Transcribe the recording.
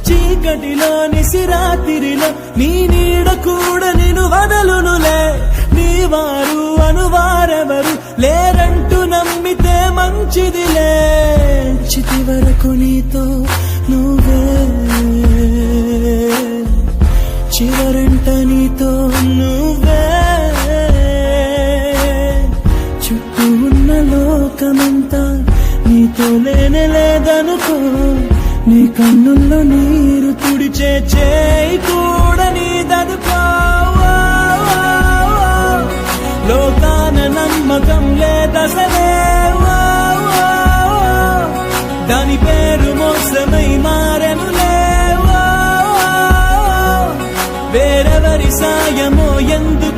చీకటిలో నిసిరాతిరిలో నీ నీడ కూడా నిన్ను వదలునులే. నీ వారు అనువారెవరు లేరంటూ నమ్మితే మంచిదిలే. చితి వరకు నీతో నువ్వే, చివరంట నీతో నువ్వే. చుట్టూ ఉన్న లోకమంతా నీతో లేదనుకో. నీ కన్నుల్లో నీరు తుడిచే చేయి కూడా నీదనుకో. లోకాన నమ్మకం లేదసలే, దాని పేరు మోసమై మారెనులే. వేరెవరి సాయమో ఎందుకు